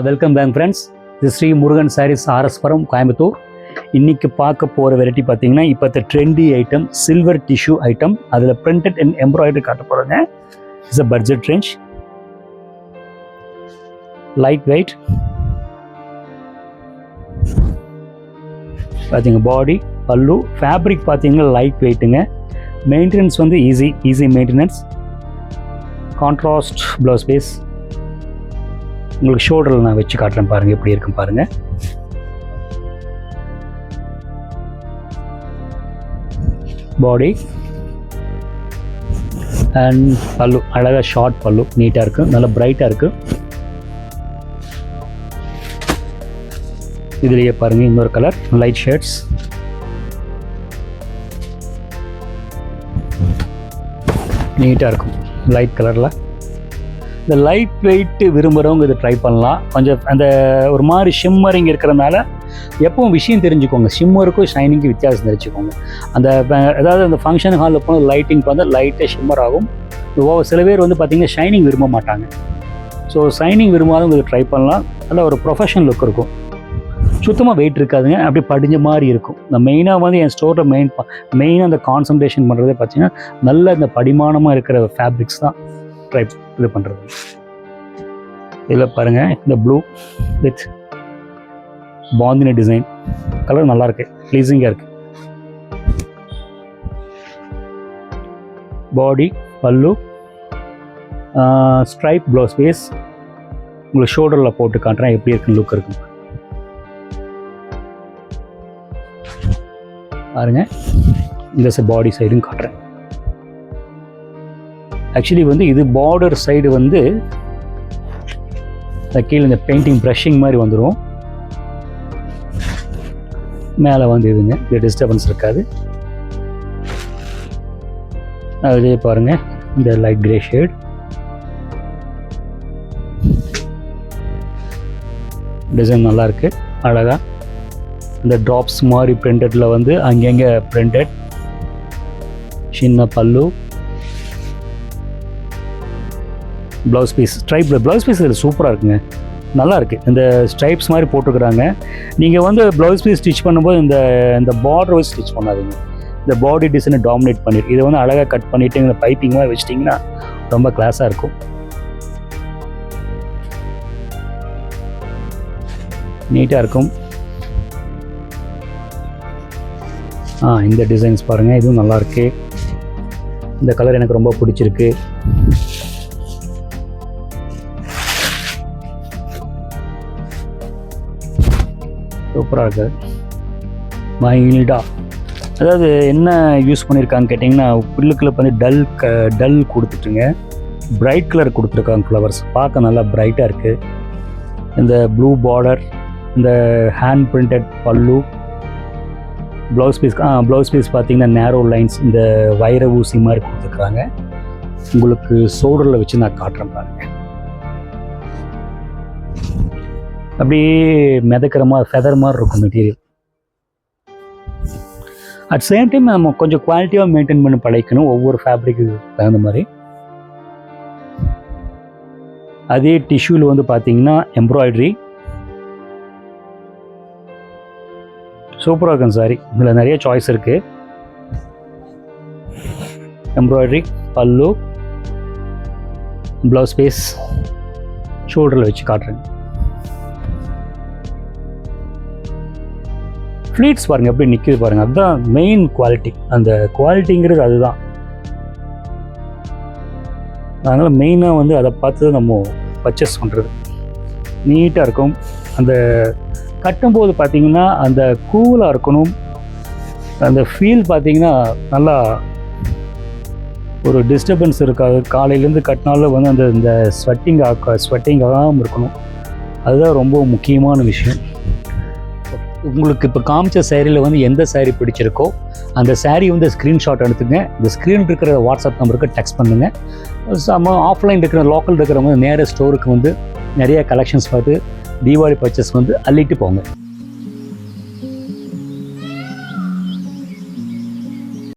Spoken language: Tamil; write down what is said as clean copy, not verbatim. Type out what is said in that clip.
Welcome back friends. இது ஸ்ரீ முருகன் சாரீஸ் ஆர்எஸ்புரம் கோயம்புத்தூர். இன்றைக்கி பார்க்க போகிற வெரைட்டி பார்த்தீங்கன்னா இப்போ trendy item silver tissue item. அதில் பிரிண்டட் அண்ட் எம்ப்ராய்டரி காட்ட போகிறேங்க. It's a budget range, light weight. பார்த்தீங்க பாடி பல்லு ஃபேப்ரிக் பார்த்தீங்கன்னா லைட் வெயிட்டுங்க. மெயின்டெனன்ஸ் வந்து easy maintenance. Contrast blouse piece. உங்களுக்கு ஷோல்டரில் நான் வச்சு காட்டுறேன் பாருங்கள், எப்படி இருக்கும் பாருங்கள். பாடி அண்ட் பல்லு அழகாக ஷார்ட் பல்லு, நீட்டாக இருக்குது, நல்லா பிரைட்டாக இருக்குது. இதுலேயே பாருங்கள் இன்னொரு கலர் லைட் ஷேட்ஸ். நீட்டாக இருக்கும் லைட் கலரில். இந்த லைட் வெயிட்டு விரும்புகிறவங்க இதை ட்ரை பண்ணலாம். கொஞ்சம் அந்த ஒரு மாதிரி ஷிம்மரிங் இருக்கிறதுனால எப்பவும் விஷயம் தெரிஞ்சுக்கோங்க, ஷிம்மருக்கும் ஷைனிங்கும் வித்தியாசம் தெரிஞ்சுக்கோங்க. அந்த அதாவது அந்த ஃபங்க்ஷன் ஹாலில் போனால் லைட்டிங் வந்து லைட்டாக ஷிம்மர் ஆகும். சில பேர் வந்து பார்த்திங்கன்னா ஷைனிங் விரும்ப மாட்டாங்க. ஸோ ஷைனிங் விரும்பாதவங்க இதை ட்ரை பண்ணலாம். நல்ல ஒரு ப்ரொஃபஷனல் லுக் இருக்கும், சுத்தமாக வெயிட் இருக்காதுங்க, அப்படி படிஞ்ச மாதிரி இருக்கும். இந்த மெயினாக வந்து என் ஸ்டோரில் மெயினாக அந்த கான்சன்ட்ரேஷன் பண்ணுறதே பார்த்திங்கன்னா நல்ல இந்த படிமானமாக இருக்கிற ஃபேப்ரிக்ஸ் தான் ட்ரை இது பண்ணுறது. இதில் பாருங்கள் இந்த blue with bandhani design colour நல்லாயிருக்கு, ப்ளீஸிங்காக இருக்குது. பாடி பல்லு ஸ்ட்ரைப் ப்ளவுஸ் பீஸ். உங்களுக்கு ஷோல்டரில் போட்டு காட்டுறேன் எப்படி இருக்குன்னு லுக் இருக்கு பாருங்கள். இந்த பாடி சைடும் காட்டுறேன். ஆக்சுவலி வந்து இது பார்டர் சைடு வந்து கீழே இந்த பெயிண்டிங் ப்ரஷிங் மாதிரி வந்துடும். மேலே வந்து இதுங்க, இது டிஸ்டர்பன்ஸ் இருக்காது. அதுலேயே பாருங்கள் இந்த லைட் கிரே ஷேட். டிசைன் நல்லாயிருக்கு அழகாக. இந்த ட்ராப்ஸ் மாதிரி பிரிண்டடில் வந்து அங்கங்கே பிரிண்டட். சின்ன பல்லு, blouse piece stripe blouse piece இதில் சூப்பராக இருக்குங்க, நல்லா இருக்குது. இந்த ஸ்ட்ரைப்ஸ் மாதிரி போட்டுருக்குறாங்க. நீங்கள் வந்து ப்ளவுஸ் பீஸ் ஸ்டிச் பண்ணும்போது இந்த பார்டர் வச்சு ஸ்டிச் பண்ணாதீங்க. இந்த பாடி டிசைனை டாமினேட் பண்ணிட்டு இதை வந்து அழகாக கட் பண்ணிவிட்டு இந்த பைப்பிங் மாதிரி வச்சிட்டிங்கன்னா ரொம்ப கிளாஸாக இருக்கும், நீட்டாக இருக்கும். இந்த டிசைன்ஸ் பாருங்கள், இதுவும் நல்லாயிருக்கு. இந்த கலர் எனக்கு ரொம்ப பிடிச்சிருக்கு. சூப்பராக இருக்குது. மைல்டாக, அதாவது என்ன யூஸ் பண்ணியிருக்காங்க கேட்டிங்கன்னா புல்லுக்குள்ள வந்து டல் கொடுத்துட்டுங்க, பிரைட் கலர் கொடுத்துருக்காங்க. ஃப்ளவர்ஸ் பார்க்க நல்லா பிரைட்டாக இருக்குது. இந்த ப்ளூ பார்டர், இந்த ஹேண்ட் பிரிண்டட் பல்லு, ப்ளவுஸ் பீஸ் பார்த்திங்கன்னா நேரோ லைன்ஸ் இந்த வைர ஊசி மாதிரி கொடுத்துருக்குறாங்க. உங்களுக்கு ஷோல்டரில் வச்சு நான் காட்டுறேன் பாருங்கள். அப்படியே மிதக்கிற மாதிரி ஃபெதர் மாதிரி இருக்கும் மெட்டீரியல். அட் சேம் டைம் நம்ம கொஞ்சம் குவாலிட்டியாக மெயின்டைன் பண்ணி படைக்கணும், ஒவ்வொரு ஃபேப்ரிக்கு தகுந்த மாதிரி. அதே டிஷ்யூவில் வந்து பார்த்தீங்கன்னா எம்ப்ராய்டரி சூப்பராக இருக்கும் சாரி. இதில் நிறைய சாய்ஸ் இருக்குது. எம்ப்ராய்டரி பல்லு, ப்ளவுஸ் பீஸ், ஷோல்டரில் வச்சு காட்டுறேன். ஃப்ளீட்ஸ் பாருங்கள் எப்படி நிற்கிது பாருங்கள், அதுதான் மெயின் குவாலிட்டி. அந்த குவாலிட்டிங்கிறது அதுதான். அதனால் மெயினாக வந்து அதை பார்த்து தான் நம்ம பர்ச்சேஸ் பண்ணுறது. நீட்டாக இருக்கும். அந்த கட்டும்போது பார்த்திங்கன்னா அந்த கூலாக இருக்கணும். அந்த ஃபீல் பார்த்திங்கன்னா நல்லா ஒரு டிஸ்டர்பன்ஸ் இருக்காது. காலையிலேருந்து கட்டினாலும் வந்து அந்த இந்த ஸ்வெட்டிங் ஆகாமல் இருக்கணும். அதுதான் ரொம்ப முக்கியமான விஷயம். உங்களுக்கு இப்போ காமிச்ச சேரீயில் வந்து எந்த சேரீ பிடிச்சிருக்கோ அந்த சேரீ வந்து ஸ்க்ரீன்ஷாட் எடுத்துங்க. இந்த ஸ்க்ரீன் இருக்கிற வாட்ஸ்அப் நம்பருக்கு டெக்ஸ்ட் பண்ணுங்கள். ஆஃப்லைன் இருக்கிற லோக்கல் இருக்கிறவங்க நேர ஸ்டோருக்கு வந்து நிறைய கலெக்ஷன்ஸ் பார்த்து தீபாவளி பர்ச்சேஸ் வந்து அள்ளிட்டு போங்க.